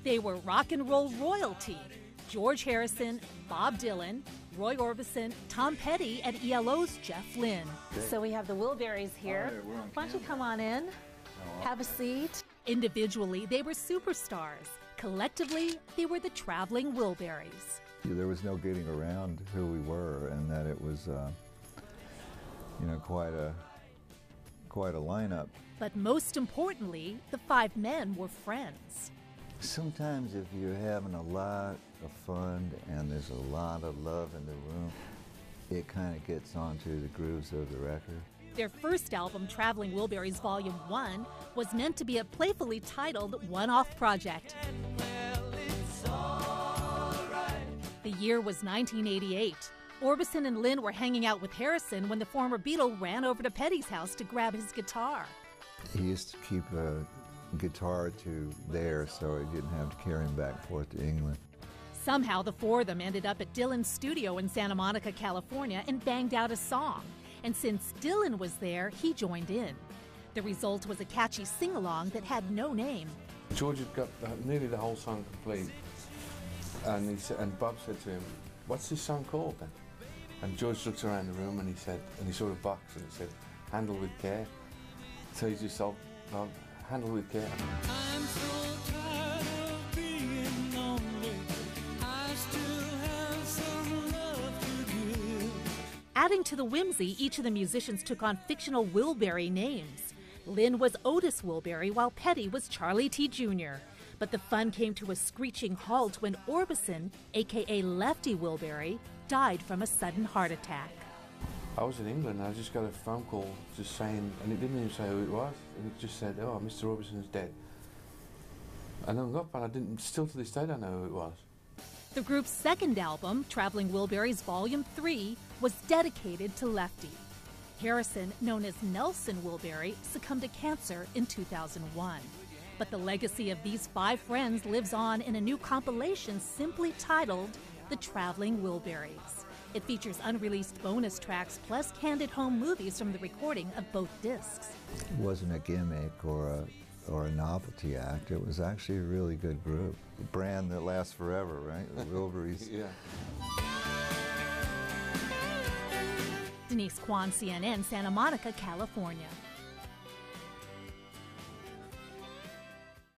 They were rock and roll royalty. George Harrison, Bob Dylan, Roy Orbison, Tom Petty, and ELO's Jeff Lynne. So we have the Wilburys here. Why don't you come on in, have a seat. Individually, they were superstars. Collectively, they were the traveling Wilburys. There was no getting around who we were, and that it was, quite a lineup. But most importantly, the five men were friends. Sometimes if you're having a lot of fun and there's a lot of love in the room, it kind of gets onto the grooves of the record. Their first album, Traveling Wilburys Volume 1, was meant to be a playfully titled one-off project. The year was 1988. Orbison and Lynne were hanging out with Harrison when the former Beatle ran over to Petty's house to grab his guitar. He used to keep a guitar or two there so he didn't have to carry him back and forth to England. Somehow the four of them ended up at Dylan's studio in Santa Monica, California and banged out a song. And since Dylan was there, he joined in. The result was a catchy sing-along that had no name. George had got nearly the whole song complete, and Bob said to him, "What's this song called then?" And George looked around the room and he saw a box and he said, "Handle with care." So he just said, "Handle with care." I'm so tired of being lonely. I still have some love to give. Adding to the whimsy, each of the musicians took on fictional Wilbury names. Lynne was Otis Wilbury, while Petty was Charlie T. Jr. But the fun came to a screeching halt when Orbison, a.k.a. Lefty Wilbury, died from a sudden heart attack. I was in England and I just got a phone call just saying, and it didn't even say who it was, and it just said, "Oh, Mr. Orbison's dead." And I hung up, and still to this day I don't know who it was. The group's second album, Traveling Wilburys Volume 3, was dedicated to Lefty. Harrison, known as Nelson Wilbury, succumbed to cancer in 2001. But the legacy of these five friends lives on in a new compilation simply titled The Traveling Wilburys. It features unreleased bonus tracks plus candid home movies from the recording of both discs. It wasn't a gimmick or a novelty act. It was actually a really good group. A brand that lasts forever, right? The Wilburys. Yeah. Denise Kwan, CNN, Santa Monica, California.